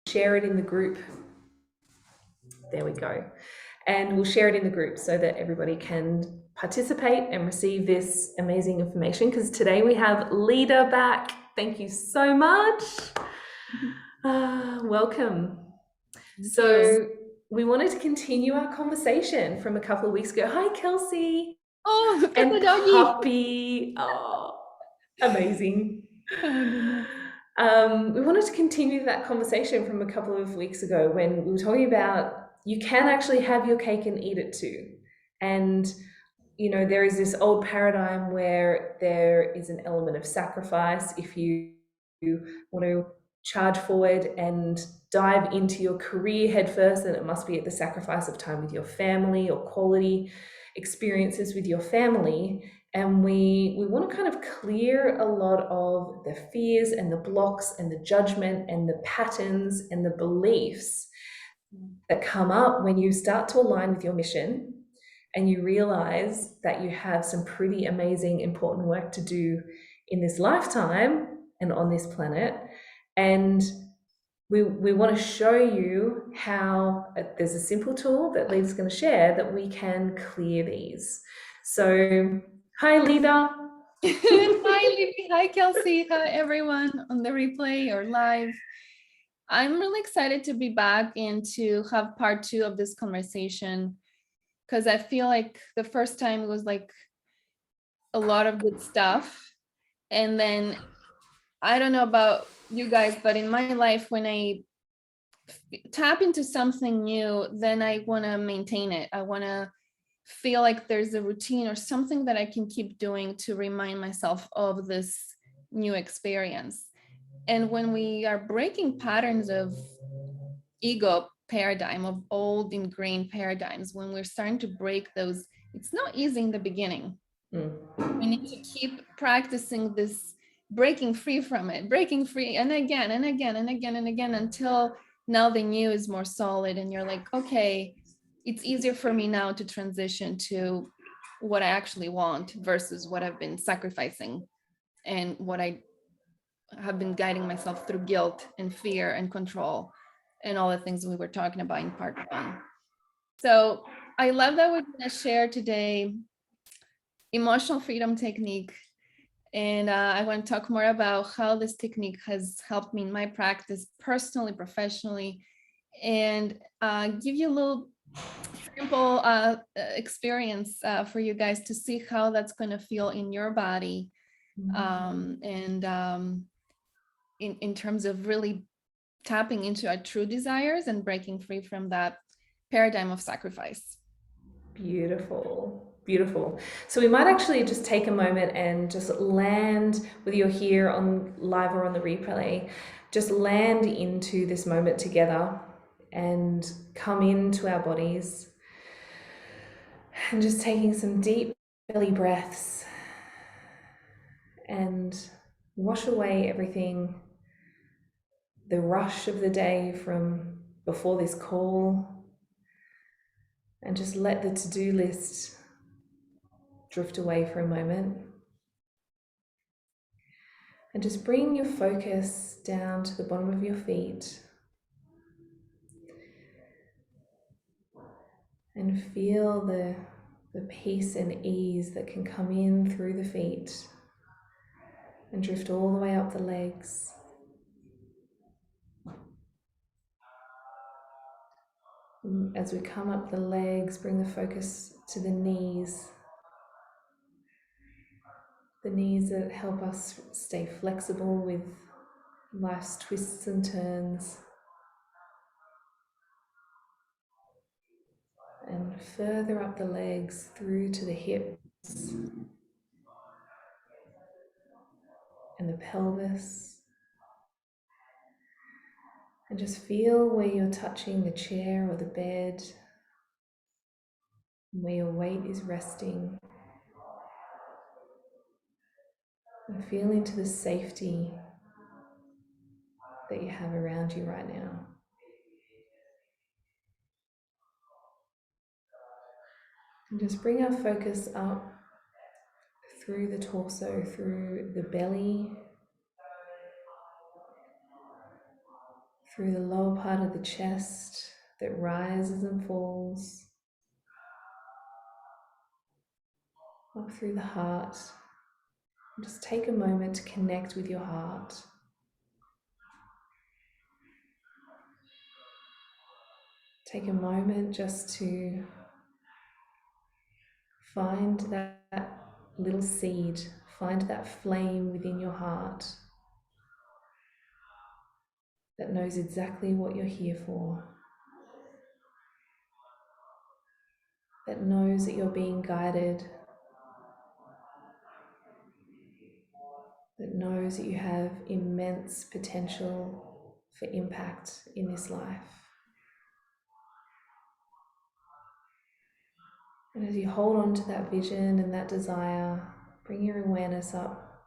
share it in the group. There we go. And we'll share it in the group so that everybody can participate and receive this amazing information, because today we have Lida back. Thank you so much. Welcome. So we wanted to continue our conversation from a couple of weeks ago. Hi, Kelsey. Oh, look and at the doggy. Puppy. Oh, amazing. Oh, goodness. We wanted to continue that conversation from a couple of weeks ago when we were talking about you can actually have your cake and eat it too. And, you know, there is this old paradigm where there is an element of sacrifice. If you want to charge forward and dive into your career head first, then it must be at the sacrifice of time with your family or quality experiences with your family. And we want to kind of clear a lot of the fears and the blocks and the judgment and the patterns and the beliefs that come up when you start to align with your mission and you realize that you have some pretty amazing, important work to do in this lifetime and on this planet. And we want to show you how there's a simple tool that Lida's going to share that we can clear these. So, hi, Lida. Hi, Libby. Hi, Kelsey. Hi, everyone on the replay or live. I'm really excited to be back and to have part 2 of this conversation, because I feel like the first time it was like a lot of good stuff. And then I don't know about you guys, but in my life, when I tap into something new, then I want to maintain it. I want to feel like there's a routine or something that I can keep doing to remind myself of this new experience. And when we are breaking patterns of ego paradigm, of old ingrained paradigms, when we're starting to break those, it's not easy in the beginning. We need to keep practicing this, breaking free from it, breaking free, and again and again and again and again, until now the new is more solid and you're like, okay, it's easier for me now to transition to what I actually want versus what I've been sacrificing and what I have been guiding myself through guilt and fear and control and all the things we were talking about in part 1. So I love that we're going to share today emotional freedom technique. And I want to talk more about how this technique has helped me in my practice, personally, professionally, and give you a little simple experience for you guys to see how that's going to feel in your body, and in terms of really tapping into our true desires and breaking free from that paradigm of sacrifice. Beautiful, beautiful. So we might actually just take a moment and just land, whether you're here on live or on the replay, just land into this moment together and come into our bodies and just taking some deep belly breaths and wash away everything, the rush of the day from before this call, and just let the to-do list drift away for a moment. And just bring your focus down to the bottom of your feet and feel the peace and ease that can come in through the feet and drift all the way up the legs. As we come up the legs, bring the focus to the knees that help us stay flexible with life's twists and turns. And further up the legs through to the hips and the pelvis. And just feel where you're touching the chair or the bed, where your weight is resting. And feel into the safety that you have around you right now. And just bring our focus up through the torso, through the belly, through the lower part of the chest that rises and falls, up through the heart. Just take a moment to connect with your heart. Take a moment just to find that little seed, find that flame within your heart that knows exactly what you're here for, that knows that you're being guided, that knows that you have immense potential for impact in this life. And as you hold on to that vision and that desire, bring your awareness up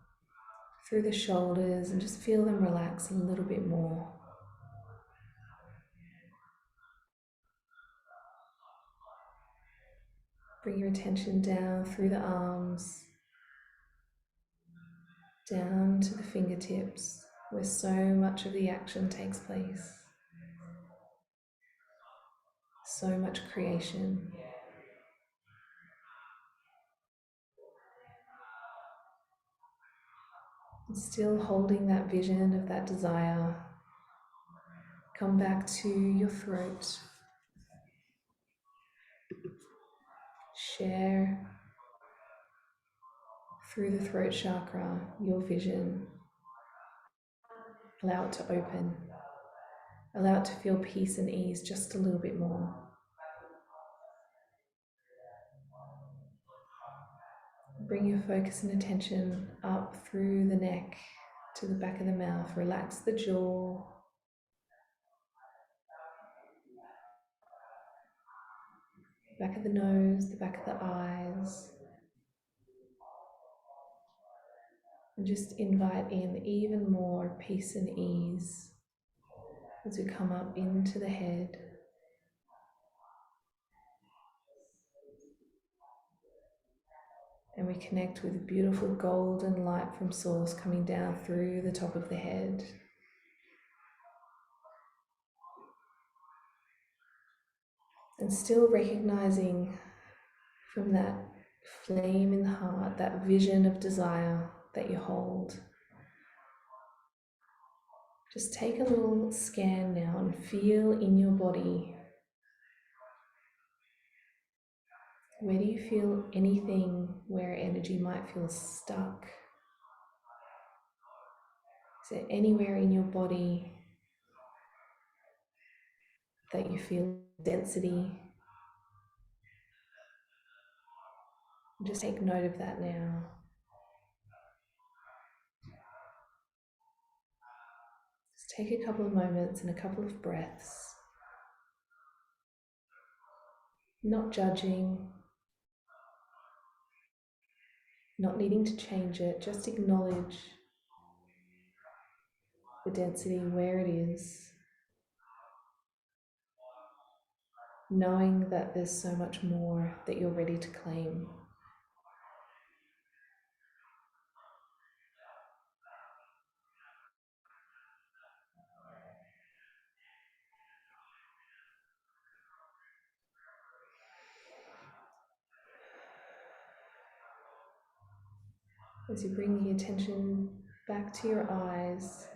through the shoulders and just feel them relax a little bit more. Bring your attention down through the arms, down to the fingertips, where so much of the action takes place, so much creation. And still holding that vision of that desire, come back to your throat. Share through the throat chakra your vision. Allow it to open. Allow it to feel peace and ease just a little bit more. Bring your focus and attention up through the neck to the back of the mouth. Relax the jaw. Back of the nose, the back of the eyes. And just invite in even more peace and ease as we come up into the head. And we connect with beautiful golden light from source coming down through the top of the head. And still recognizing from that flame in the heart, that vision of desire that you hold. Just take a little scan now and feel in your body. Where do you feel anything where energy might feel stuck? Is there anywhere in your body that you feel density? Just take note of that now. Just take a couple of moments and a couple of breaths, not judging, not needing to change it, just acknowledge the density where it is, knowing that there's so much more that you're ready to claim. As you bring the attention back to your eyes,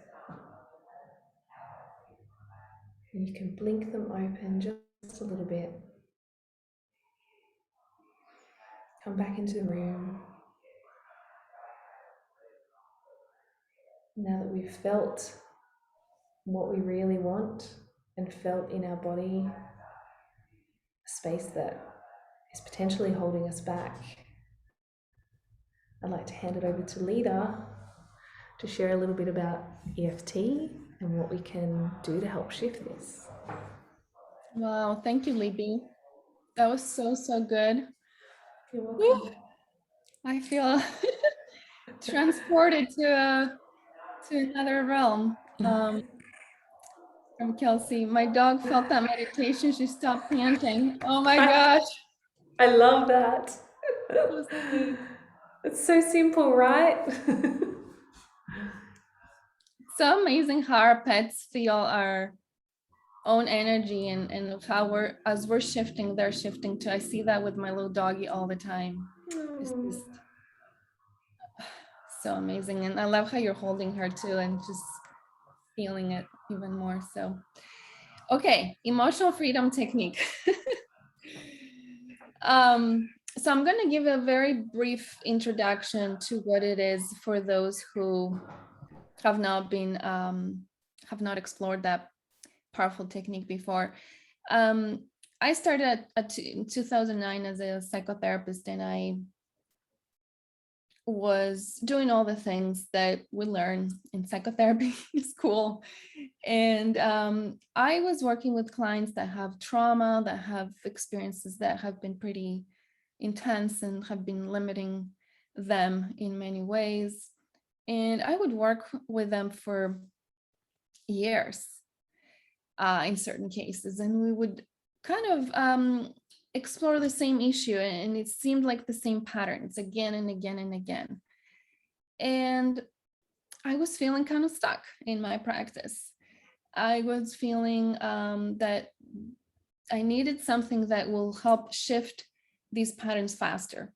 and you can blink them open just a little bit. Come back into the room. Now that we've felt what we really want and felt in our body, a space that is potentially holding us back, I'd like to hand it over to Lida to share a little bit about EFT and what we can do to help shift this. Wow, thank you, Libby. That was so good. You're welcome. Woo! I feel transported to another realm. From Kelsey, my dog felt that meditation. She stopped panting. Oh my gosh. I love that. So sweet. It's so simple, right? So amazing how our pets feel our own energy and of how as we're shifting, they're shifting too. I see that with my little doggy all the time. It's Oh. just so amazing. And I love how you're holding her too and just feeling it even more. So, okay, emotional freedom technique. So I'm going to give a very brief introduction to what it is for those who have not been have not explored that powerful technique before. I started in 2009 as a psychotherapist, and I was doing all the things that we learn in psychotherapy school. And I was working with clients that have trauma, that have experiences that have been pretty intense and have been limiting them in many ways. And I would work with them for years in certain cases, and we would kind of explore the same issue, and it seemed like the same patterns again and again and again. And I was feeling kind of stuck in my practice. I was feeling that I needed something that will help shift these patterns faster.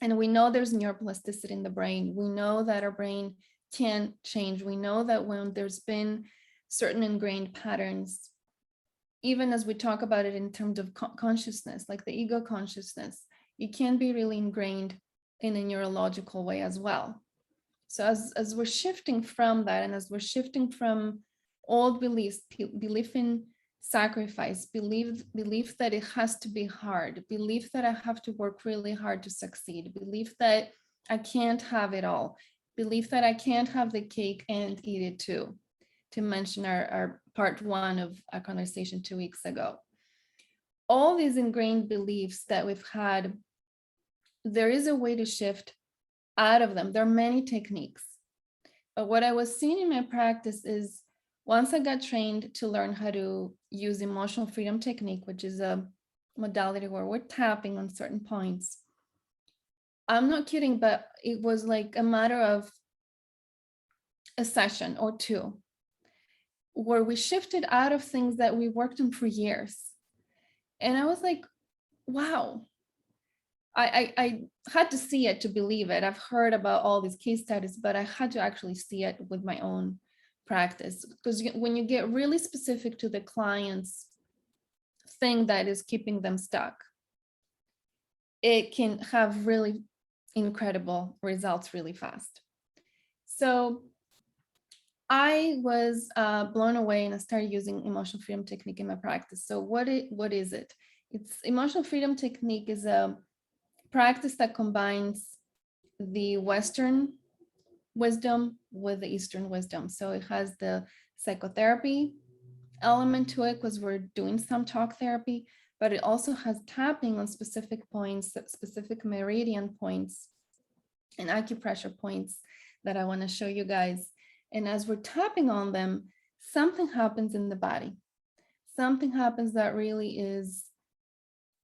And we know there's neuroplasticity in the brain. We know that our brain can change. We know that when there's been certain ingrained patterns, even as we talk about it in terms of consciousness, like the ego consciousness, it can be really ingrained in a neurological way as well. So as we're shifting from that, and as we're shifting from old beliefs, belief in sacrifice, belief that it has to be hard, belief that I have to work really hard to succeed, belief that I can't have it all, belief that I can't have the cake and eat it too, to mention our part one of our conversation 2 weeks ago. All these ingrained beliefs that we've had, there is a way to shift out of them. There are many techniques. But what I was seeing in my practice is once I got trained to learn how to use emotional freedom technique, which is a modality where we're tapping on certain points. I'm not kidding, but it was like a matter of a session or two where we shifted out of things that we worked on for years. And I was like, wow, I had to see it to believe it. I've heard about all these case studies, but I had to actually see it with my own practice. Because when you get really specific to the client's thing that is keeping them stuck, it can have really incredible results really fast. So I was blown away, and I started using emotional freedom technique in my practice. So what is it? It's emotional freedom technique is a practice that combines the Western wisdom with the Eastern wisdom. So it has the psychotherapy element to it because we're doing some talk therapy, but it also has tapping on specific points, specific meridian points and acupressure points that I want to show you guys. And as we're tapping on them, something happens in the body. Something happens that really is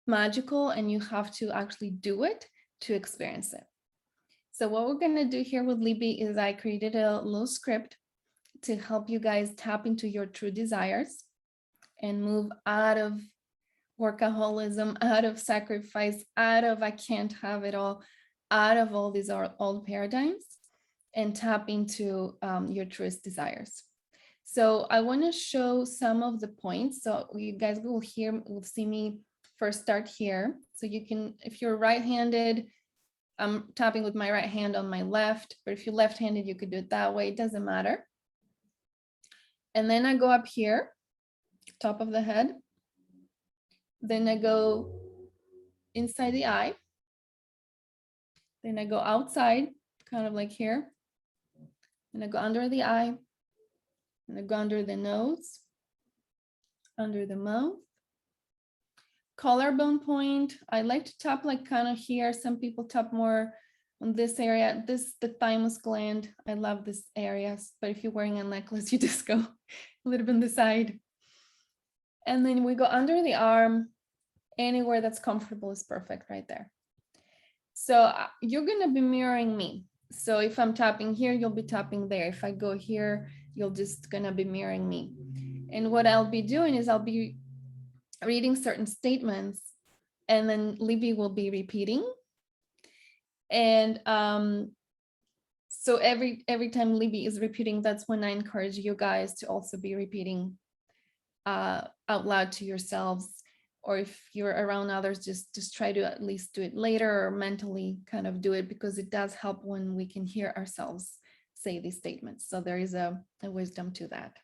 magical, and you have to actually do it to experience it. So what we're going to do here with Libby is I created a little script to help you guys tap into your true desires and move out of workaholism, out of sacrifice, out of I can't have it all, out of all these old paradigms, and tap into your truest desires. So I want to show some of the points. So you guys will see me first start here. So you can, if you're right-handed, I'm tapping with my right hand on my left, but if you're left-handed, you could do it that way. It doesn't matter. And then I go up here, top of the head. Then I go inside the eye. Then I go outside, kind of like here. And I go under the eye. And I go under the nose, under the mouth. Collarbone point, I like to tap like kind of here. Some people tap more on this area. The thymus gland. I love this area, but if you're wearing a necklace, you just go a little bit on the side. And then we go under the arm. Anywhere that's comfortable is perfect right there. So you're gonna be mirroring me. So if I'm tapping here, you'll be tapping there. If I go here, you're just gonna be mirroring me. And what I'll be doing is I'll be reading certain statements, and then Libby will be repeating. And so every time Libby is repeating, that's when I encourage you guys to also be repeating out loud to yourselves. Or if you're around others, just try to at least do it later or mentally kind of do it, because it does help when we can hear ourselves say these statements. So there is a wisdom to that.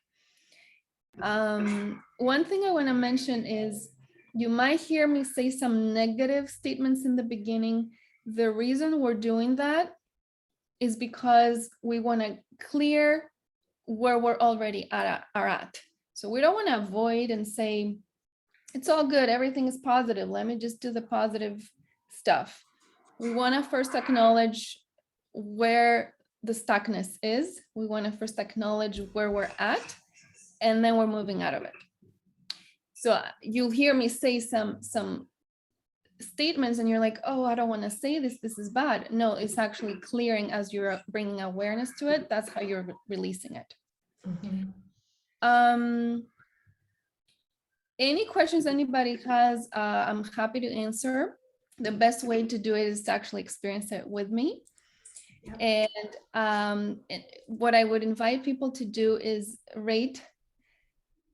One thing I want to mention is you might hear me say some negative statements in the beginning. The reason we're doing that is because we want to clear where we're already at. So we don't want to avoid and say, it's all good, everything is positive, let me just do the positive stuff. We want to first acknowledge where the stuckness is. We want to first acknowledge where we're at, and then we're moving out of it. So you'll hear me say some statements and you're like, oh, I don't want to say this, this is bad. No, it's actually clearing as you're bringing awareness to it. That's how you're releasing it. Any questions anybody has, I'm happy to answer. The best way to do it is to actually experience it with me. Yep. And what I would invite people to do is rate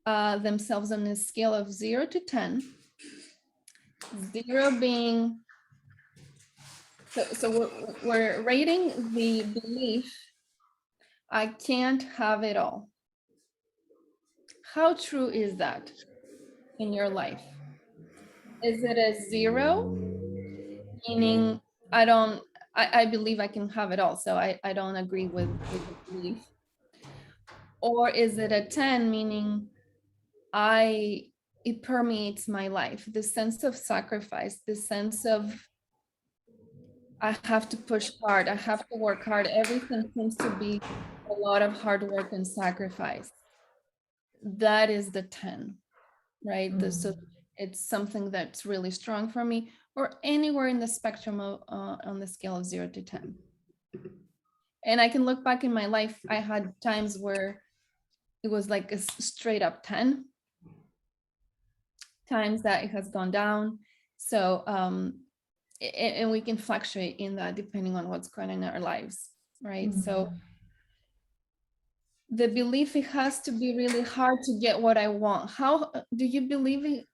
themselves on a scale of 0 to 10. 0 being, so we're rating the belief, I can't have it all. How true is that in your life? Is it a 0, meaning I believe I can have it all, so I don't agree with the belief? Or is it a 10, meaning it permeates my life, the sense of sacrifice, the sense of I have to push hard, I have to work hard, everything seems to be a lot of hard work and sacrifice. That is the 10, right? So it's something that's really strong for me, or anywhere in the spectrum of, on the scale of 0 to 10. And I can look back in my life, I had times where it was like a straight up 10, times that it has gone down. So, and we can fluctuate in that depending on what's going on in our lives, right? So the belief, it has to be really hard to get what I want. How do you believe it?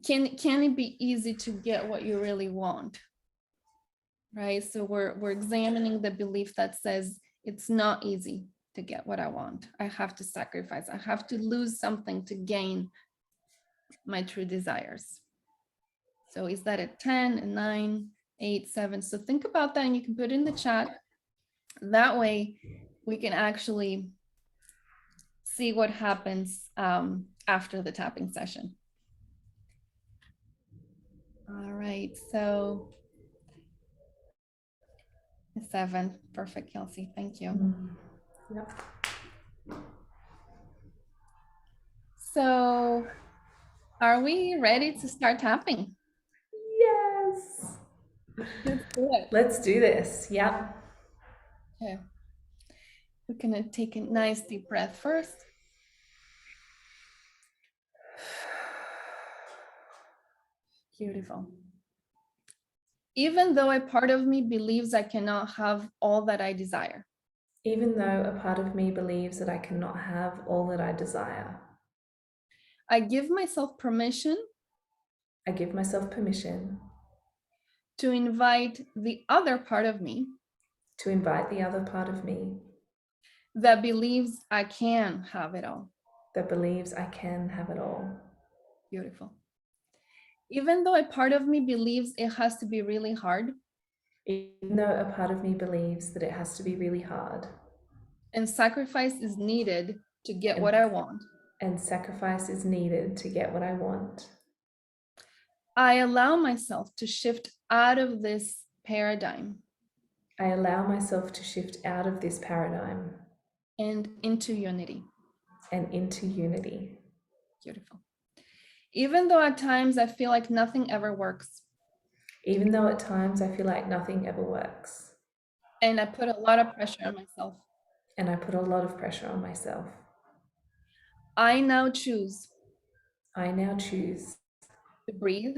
Can it be easy to get what you really want? Right? So we're examining the belief that says it's not easy to get what I want. I have to sacrifice. I have to lose something to gain my true desires. So is that a 10, a 9, 8, 7? So think about that and you can put it in the chat. That way we can actually see what happens after the tapping session. All right, so 7, perfect, Kelsey, thank you. Yep. So are we ready to start tapping? Yes. Let's do it. Let's do this. Yep. Okay. We're gonna take a nice deep breath first. Beautiful. Even though a part of me believes I cannot have all that I desire. Even though a part of me believes that I cannot have all that I desire. I give myself permission. I give myself permission. To invite the other part of me. To invite the other part of me. That believes I can have it all. That believes I can have it all. Beautiful. Even though a part of me believes it has to be really hard. Even though a part of me believes that it has to be really hard. And sacrifice is needed to get what I want. And sacrifice is needed to get what I want. I allow myself to shift out of this paradigm. I allow myself to shift out of this paradigm. And into unity. And into unity. Beautiful. Even though at times I feel like nothing ever works. Even though at times I feel like nothing ever works. And I put a lot of pressure on myself. And I put a lot of pressure on myself. I now choose I now choose to breathe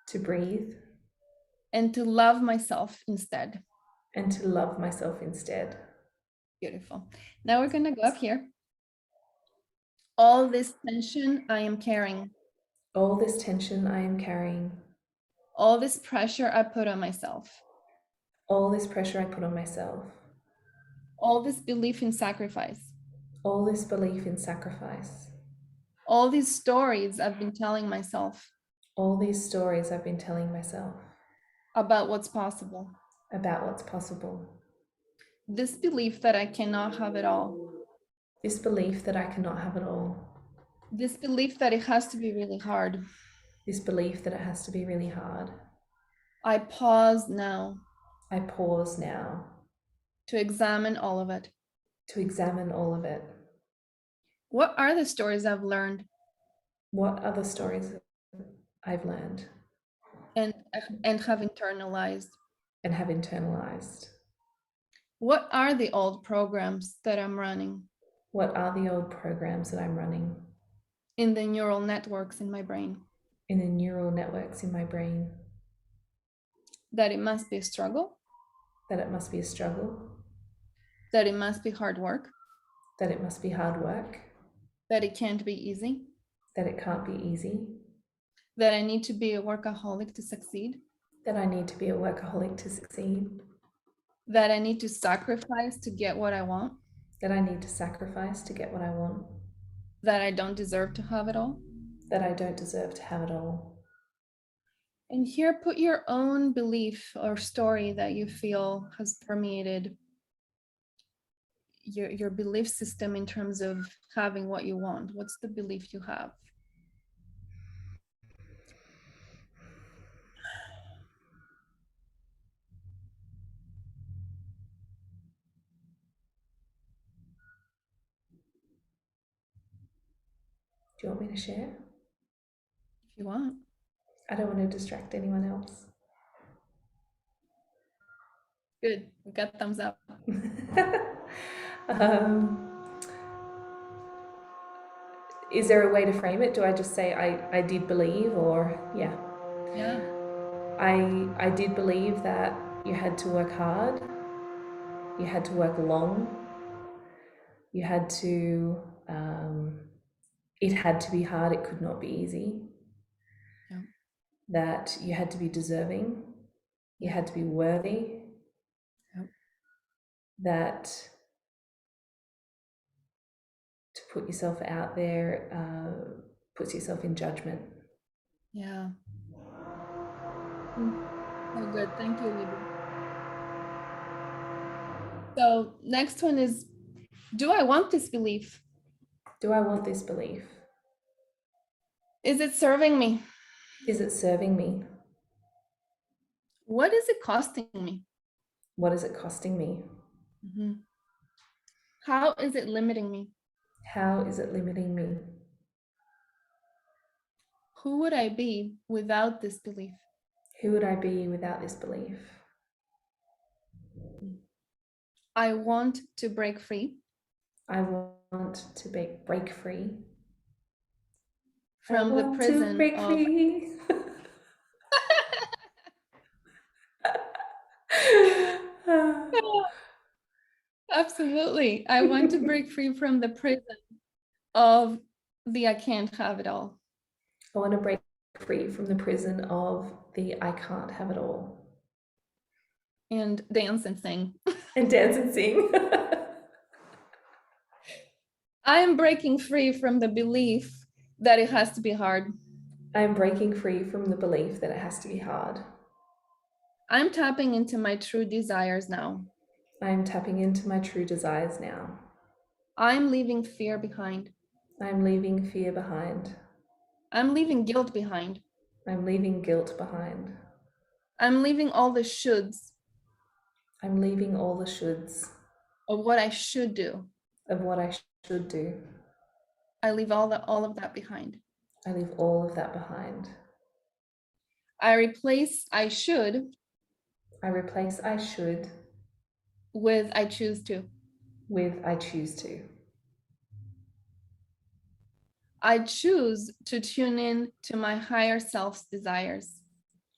to breathe and to love myself instead. and to love myself instead. Beautiful. Now we're going to go up here. All this tension I am carrying, All this tension I am carrying, all this pressure I put on myself, all this pressure I put on myself, all this belief in sacrifice, all this belief in sacrifice, all these stories I've been telling myself all these stories I've been telling myself about what's possible, about what's possible, this belief that I cannot have it all, this belief that I cannot have it all, this belief that it has to be really hard. this belief that it has to be really hard. I pause now I pause now to examine all of it. to examine all of it. What are the stories I've learned What other stories I've learned and have internalized? and have internalized? What are the old programs that I'm running What are the old programs that I'm running in the neural networks in my brain? in the neural networks in my brain? That it must be a struggle, That it must be a struggle, that it must be hard work, that it must be hard work, that it can't be easy, that it can't be easy, that I need to be a workaholic to succeed, that I need to be a workaholic to succeed, that I need to sacrifice to get what I want, that I need to sacrifice to get what I want, that I don't deserve to have it all. that I don't deserve to have it all. And here, put your own belief or story that you feel has permeated your belief system in terms of having what you want. What's the belief you have? Do you want me to share? If you want. I don't want to distract anyone else. Good, we got thumbs up. um, is there a way to frame it? Do I just say I did believe, or yeah? Yeah. I did believe that you had to work hard, you had to work long, you had to, it had to be hard, it could not be easy. Yeah. That you had to be deserving, you had to be worthy, Yeah. that to put yourself out there puts yourself in judgment. Yeah. So good. Thank you, Libby. So next one is, do I want this belief? Do I want this belief? Is it serving me? Is it serving me? What is it costing me? What is it costing me? Mm-hmm. How is it limiting me? How is it limiting me? Who would I be without this belief? Who would I be without this belief? I want to break free. I want to break free. From the prison of free. Absolutely. I want to break free from the prison of the I can't have it all. I want to break free from the prison of the I can't have it all. And dance and sing. And dance and sing. I am breaking free from the belief that it has to be hard. I'm breaking free from the belief that it has to be hard. I'm tapping into my true desires now. I'm tapping into my true desires now. I'm leaving fear behind. I'm leaving fear behind. I'm leaving guilt behind. I'm leaving guilt behind. I'm leaving all the shoulds I'm leaving all the shoulds of what I should do. of what I should do. I leave all of that behind. I leave all of that behind. I replace I should I replace I should with I choose to. with I choose to. I choose to tune in to my higher self's desires.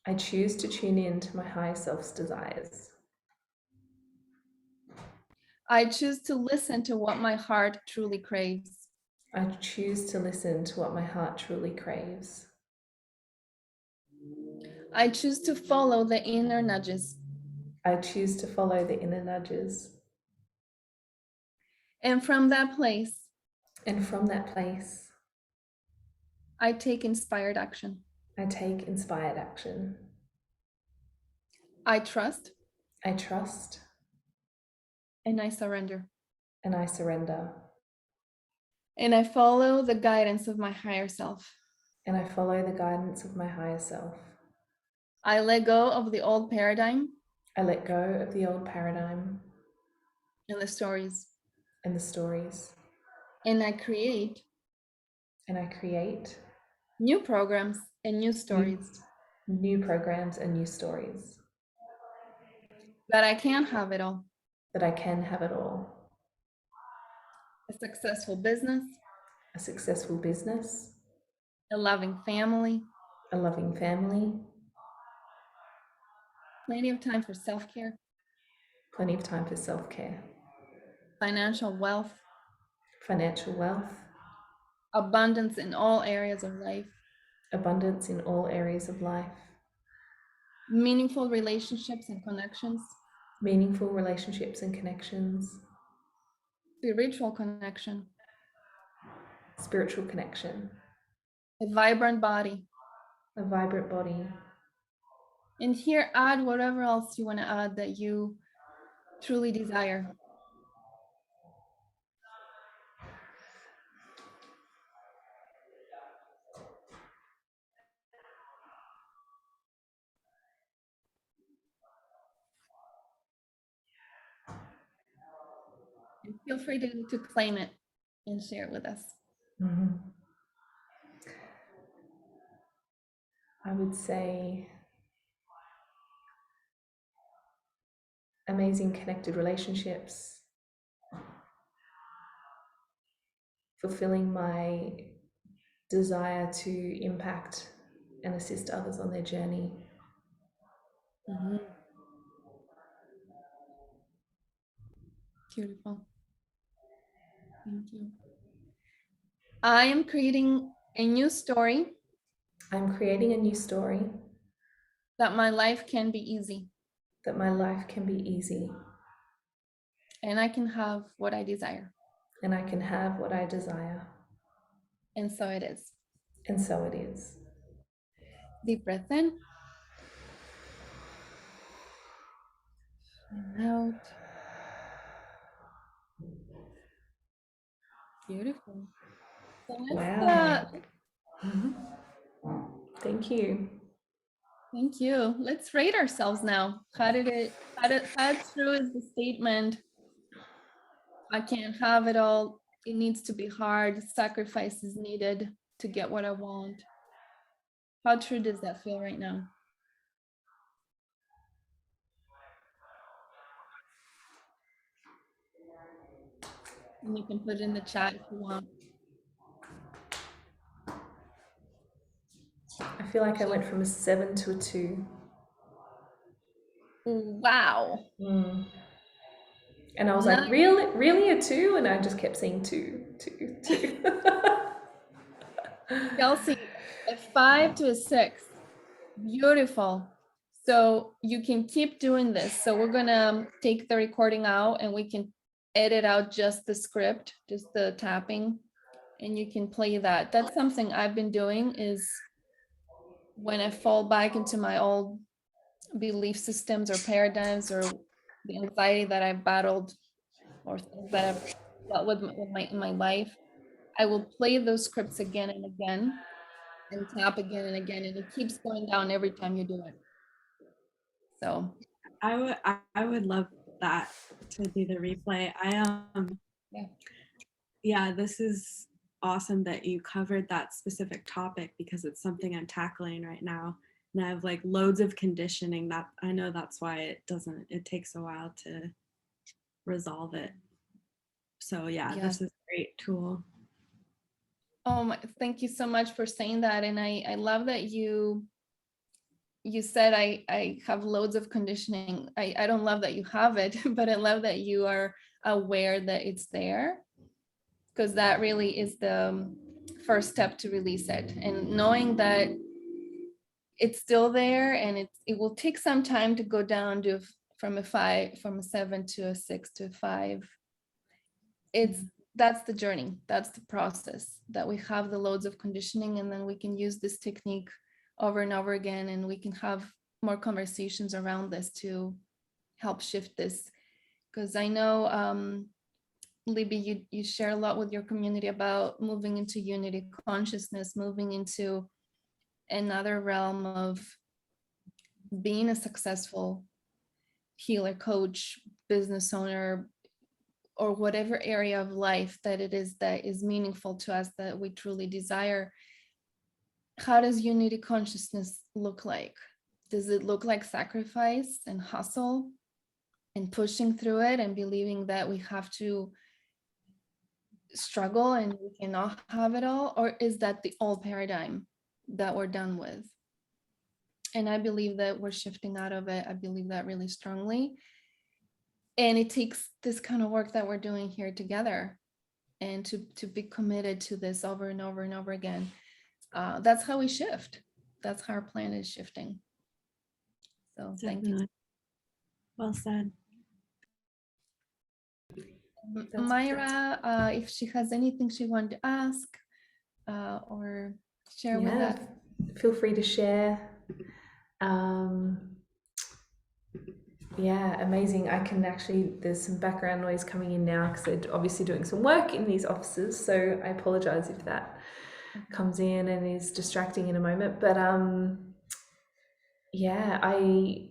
I choose to tune in to my higher self's desires. I choose to listen to what my heart truly craves. I choose to listen to what my heart truly craves. I choose to follow the inner nudges. I choose to follow the inner nudges. And from that place, And from that place, I take inspired action. I take inspired action. I trust I trust and I surrender. and I surrender. And I follow the guidance of my higher self. And I follow the guidance of my higher self. I let go of the old paradigm I let go of the old paradigm and the stories. and the stories. And I create And I create new programs and new stories new programs and new stories. that I can have it all. That I can have it all. A successful business, A successful business, a loving family, a loving family, plenty of time for self-care, plenty of time for self-care, financial wealth, financial wealth, abundance in all areas of life, abundance in all areas of life, meaningful relationships and connections, meaningful relationships and connections, spiritual connection, spiritual connection, a vibrant body. a vibrant body. And here, add whatever else you want to add that you truly desire. And feel free to claim it and share it with us. Mm-hmm. I would say amazing connected relationships, fulfilling my desire to impact and assist others on their journey. Mhm. Beautiful. Thank you. I am creating a new story I'm creating a new story that my life can be easy that my life can be easy and I can have what I desire. and I can have what I desire. And so it is. And so it is. Deep breath in and out. Beautiful. So Wow. Thank you. thank you. Let's rate ourselves now. How true is the statement? I can't have it all. It needs to be hard. Sacrifice is needed to get what I want. How true does that feel right now? And you can put it in the chat if you want. I feel like I went from a 7 to a 2. Wow. And I was like, Nice. really a 2? And I just kept saying 2, 2, 2. Kelsey, a 5 to a 6. Beautiful. So you can keep doing this. So we're gonna take the recording out and we can edit out just the script, just the tapping, and you can play that. That's something I've been doing is when I fall back into my old belief systems or paradigms or the anxiety that I've battled or things that I've dealt with in my life, I will play those scripts again and again and tap again and again, and it keeps going down every time you do it. So I would love that to be the replay. yeah. Yeah, this is awesome that you covered that specific topic because it's something I'm tackling right now. And I have like loads of conditioning that I know that's why it takes a while to resolve it. So yeah, Yeah. this is a great tool. Thank you so much for saying that. And I love that you said I have loads of conditioning. I don't love that you have it, but I love that you are aware that it's there, because that really is the first step to release it. And knowing that it's still there, and it will take some time to go down to from a 7 to a 6 to a 5. That's the journey, that's the process, that we have the loads of conditioning, and then we can use this technique over and over again, and we can have more conversations around this to help shift this. Because I know, Libby, you share a lot with your community about moving into unity consciousness, moving into another realm of being a successful healer, coach, business owner, or whatever area of life that it is that is meaningful to us, that we truly desire. How does unity consciousness look like? Does it look like sacrifice and hustle and pushing through it and believing that we have to struggle and we cannot have it all? Or is that the old paradigm that we're done with? And I believe that we're shifting out of it. I believe that really strongly. And it takes this kind of work that we're doing here together, and to be committed to this over and over and over again. That's how we shift. That's how our planet is shifting. So thank you. Definitely. Well said. Myra, if she has anything she wanted to ask or share with us. Feel free to share. Yeah, amazing. I can actually, there's some background noise coming in now because they're obviously doing some work in these offices, so I apologize if that comes in and is distracting in a moment. But yeah, I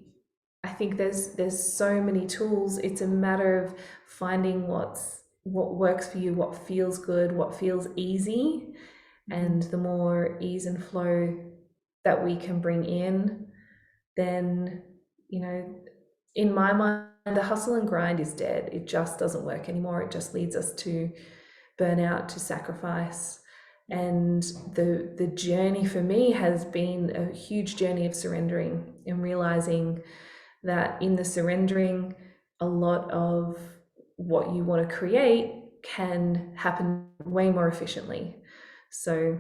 think there's so many tools. It's a matter of finding what works for you, what feels good, what feels easy. And the more ease and flow that we can bring in, then, you know, in my mind, the hustle and grind is dead. It just doesn't work anymore. It just leads us to burnout, to sacrifice. And the journey for me has been a huge journey of surrendering and realizing that in the surrendering, a lot of what you want to create can happen way more efficiently. So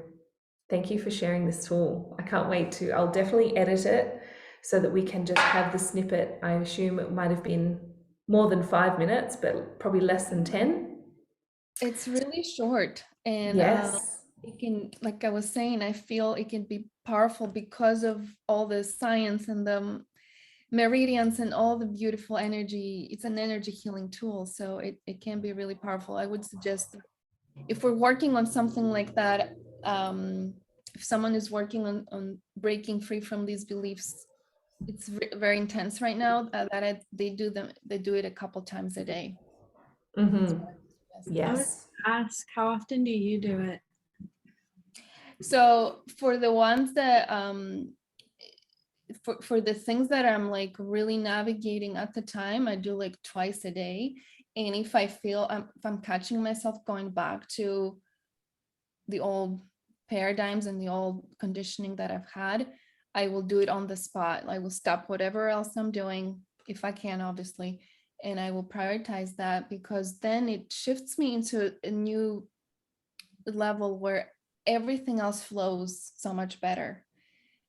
thank you for sharing this tool. I can't wait to, I'll definitely edit it so that we can just have the snippet. I assume it might have been more than 5 minutes, but probably less than 10. It's really short, and yes, it can, like I was saying, I feel it can be powerful because of all the science and the meridians and all the beautiful energy. It's an energy healing tool, so it can be really powerful. I would suggest, if we're working on something like that, if someone is working on breaking free from these beliefs, it's very intense right now, they do it a couple times a day. yes. I would ask, how often do you do it? So for the ones that for the things that I'm like really navigating at the time, I do like twice a day. And if I feel if I'm catching myself going back to the old paradigms and the old conditioning that I've had, I will do it on the spot. I will stop whatever else I'm doing, if I can, obviously, and I will prioritize that, because then it shifts me into a new level where everything else flows so much better.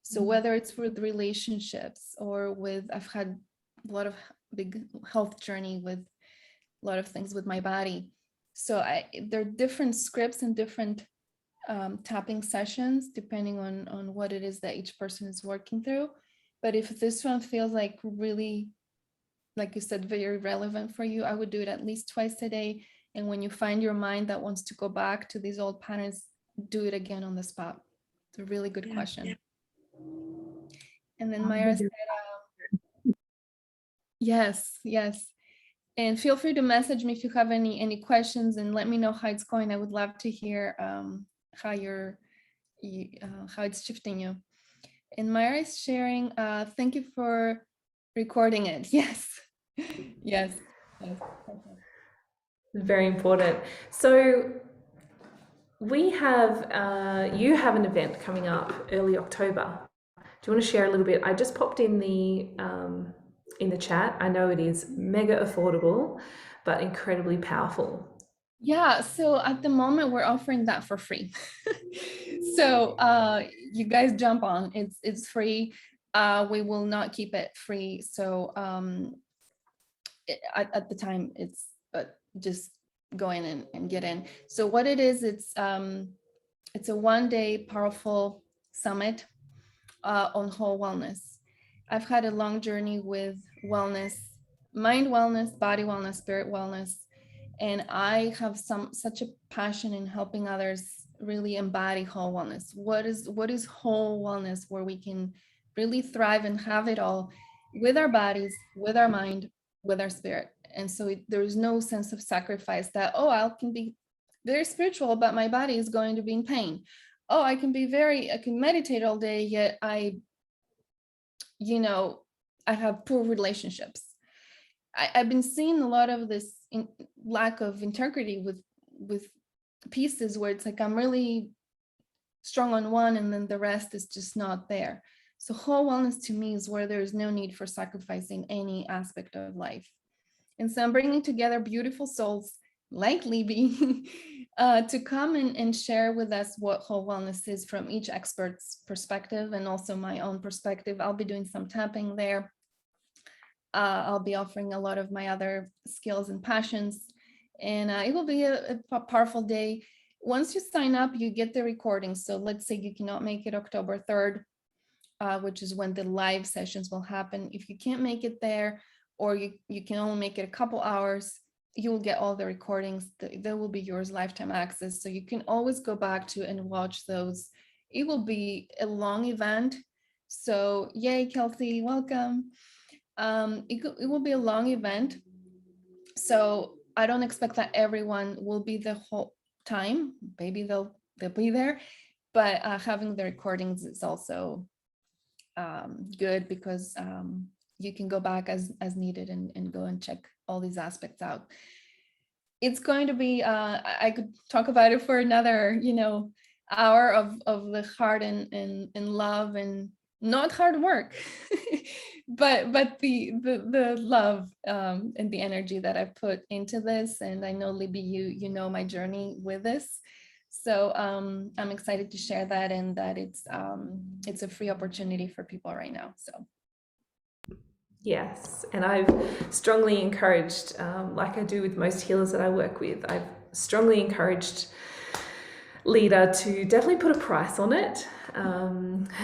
So whether it's with relationships or with, I've had a lot of big health journey with a lot of things with my body. So there are different scripts and different tapping sessions depending on what it is that each person is working through. But if this one feels like really, like you said, very relevant for you, I would do it at least twice a day. And when you find your mind that wants to go back to these old patterns, do it again on the spot. It's a really good question. Yeah. And then Myra said, yes. And feel free to message me if you have any questions, and let me know how it's going. I would love to hear how it's shifting you. And Myra is sharing, thank you for recording it. Yes. Very important. So we have you have an event coming up early October. Do you want to share a little bit? I just popped in the chat. I know it is mega affordable, but incredibly powerful. Yeah, so at the moment we're offering that for free. So you guys jump on. It's free. We will not keep it free. So at the time it's just go in and get in. So what it is, it's a one-day powerful summit on whole wellness. I've had a long journey with wellness, mind wellness, body wellness, spirit wellness, and I have such a passion in helping others really embody whole wellness. What is whole wellness, where we can really thrive and have it all with our bodies, with our mind, with our spirit. And so there's no sense of sacrifice that, oh, I can be very spiritual, but my body is going to be in pain. Oh, I can meditate all day, yet I have poor relationships. I've been seeing a lot of this lack of integrity with pieces where it's like I'm really strong on one and then the rest is just not there. So whole wellness to me is where there's no need for sacrificing any aspect of life. And so I'm bringing together beautiful souls like Libby to come and share with us what whole wellness is from each expert's perspective and also my own perspective. I'll be doing some tapping there. I'll be offering a lot of my other skills and passions, and it will be a powerful day. Once you sign up, you get the recording. So let's say you cannot make it October 3rd, which is when the live sessions will happen. If you can't make it there, or you can only make it a couple hours, you will get all the recordings. They will be yours, lifetime access. So you can always go back to and watch those. It will be a long event. So yay, Kelsey, welcome. It will be a long event. So I don't expect that everyone will be the whole time. Maybe they'll be there, but having the recordings is also good because you can go back as needed and go and check all these aspects out. It's going to be, I could talk about it for another, hour of the heart and love and not hard work, but the love and the energy that I put into this. And I know, Libby, you know my journey with this. So I'm excited to share that, and that it's a free opportunity for people right now. So. Yes, and I've strongly encouraged, like I do with most healers that I work with, I've strongly encouraged Lida to definitely put a price on it,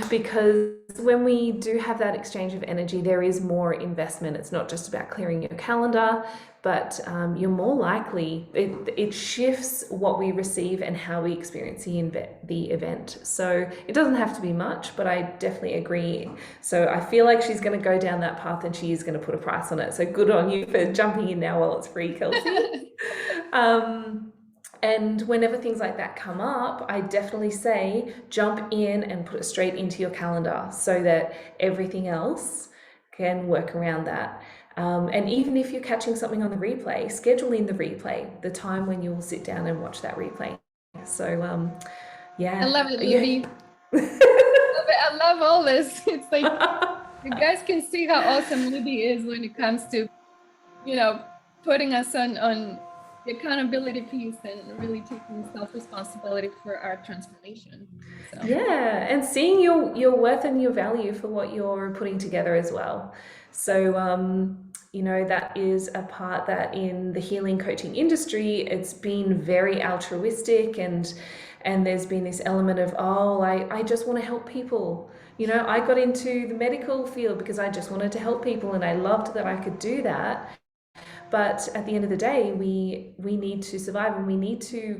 because when we do have that exchange of energy, there is more investment. It's not just about clearing your calendar, but you're more likely, it shifts what we receive and how we experience the event. So it doesn't have to be much, but I definitely agree. So I feel like she's going to go down that path and she is going to put a price on it. So good on you for jumping in now while it's free, Kelsey. And whenever things like that come up, I definitely say jump in and put it straight into your calendar so that everything else can work around that. And even if you're catching something on the replay, schedule in the replay, the time when you will sit down and watch that replay. So, yeah. I love it, Libby. I love all this. It's like you guys can see how awesome Libby is when it comes to, putting us on the accountability piece and really taking self-responsibility for our transformation. So. Yeah, and seeing your worth and your value for what you're putting together as well. So, that is a part that in the healing coaching industry, it's been very altruistic and there's been this element of, I just want to help people. I got into the medical field because I just wanted to help people and I loved that I could do that. But at the end of the day, we need to survive and we need to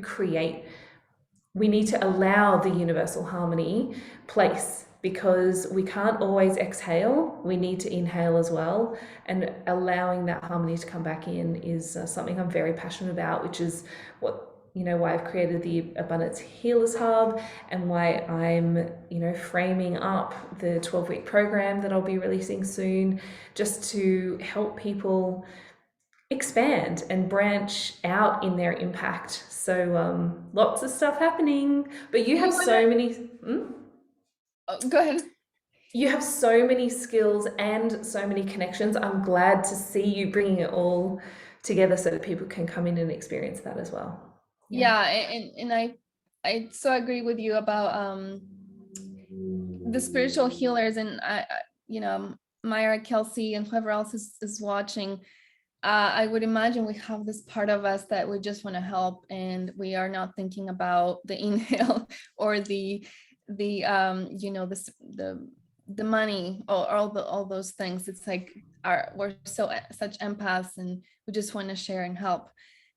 allow the universal harmony place, because we can't always exhale. We need to inhale as well. And allowing that harmony to come back in is something I'm very passionate about, which is why I've created the Abundance Healers Hub and why I'm, framing up the 12-week program that I'll be releasing soon, just to help people expand and branch out in their impact. So lots of stuff happening. But you have so many. Go ahead. You have so many skills and so many connections. I'm glad to see you bringing it all together so that people can come in and experience that as well. Yeah, and I so agree with you about the spiritual healers, and you know, Myra, Kelsey, and whoever else is watching. I would imagine we have this part of us that we just want to help, and we are not thinking about the inhale or the you know, the money or all those things. It's like we're such empaths, and we just want to share and help.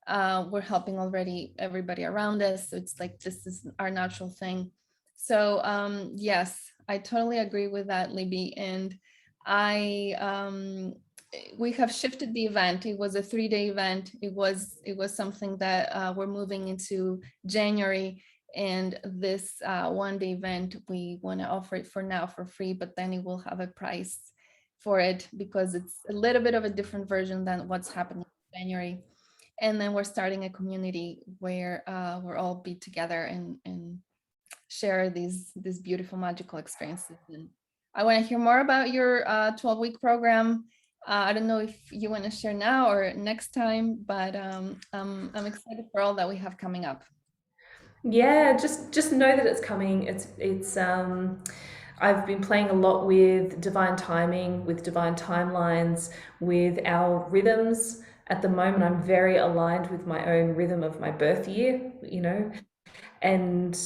We're helping already everybody around us, so it's like this is our natural thing. So yes, I totally agree with that, Libby. And I we have shifted the event. It was a 3-day event. It was something that we're moving into January, and this 1-day event, we want to offer it for now for free, but then it will have a price for it because it's a little bit of a different version than what's happening in January. And then we're starting a community where we'll all be together and share these beautiful magical experiences. And I want to hear more about your 12-week program. I don't know if you want to share now or next time, but I'm excited for all that we have coming up. Yeah, just know that it's coming. It's I've been playing a lot with divine timing, with divine timelines, with our rhythms. At the moment, I'm very aligned with my own rhythm of my birth year, and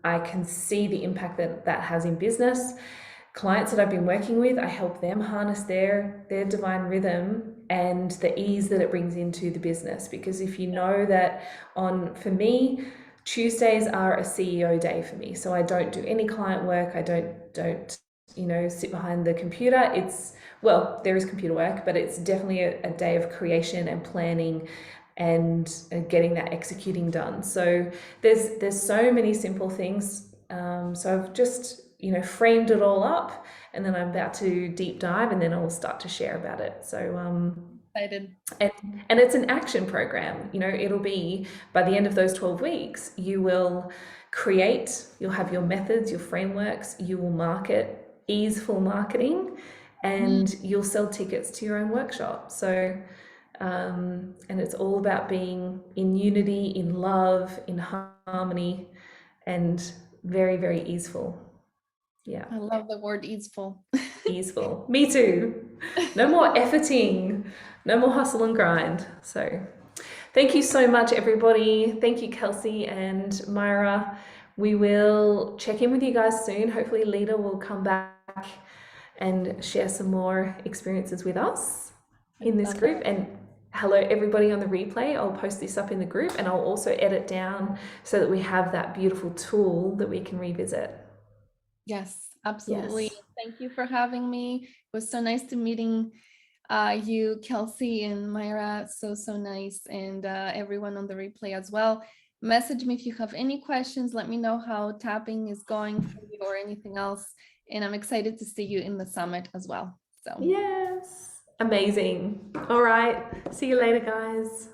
I can see the impact that that has in business. Clients that I've been working with, I help them harness their divine rhythm and the ease that it brings into the business. Because if you know that for me, Tuesdays are a CEO day for me. So I don't do any client work. I don't sit behind the computer. There is computer work, but it's definitely a day of creation and planning and getting that executing done. So there's so many simple things. So I've just framed it all up, and then I'm about to deep dive, and then I'll start to share about it. So Excited. and it's an action program. It'll be by the end of those 12 weeks, you'll have your methods, your frameworks, you will market, easeful marketing, and you'll sell tickets to your own workshop. So and it's all about being in unity, in love, in harmony, and very, very easeful. Yeah. I love the word easeful. Easeful. Me too. No more efforting. No more hustle and grind. So thank you so much, everybody. Thank you, Kelsey and Myra. We will check in with you guys soon. Hopefully Lida will come back and share some more experiences with us in this group. And hello, everybody on the replay. I'll post this up in the group, and I'll also edit down so that we have that beautiful tool that we can revisit. Yes, absolutely. Yes. Thank you for having me. It was so nice to meeting you, Kelsey and Myra. So nice. And everyone on the replay as well. Message me if you have any questions. Let me know how tapping is going for you or anything else. And I'm excited to see you in the summit as well. So yes, amazing. All right, see you later, guys.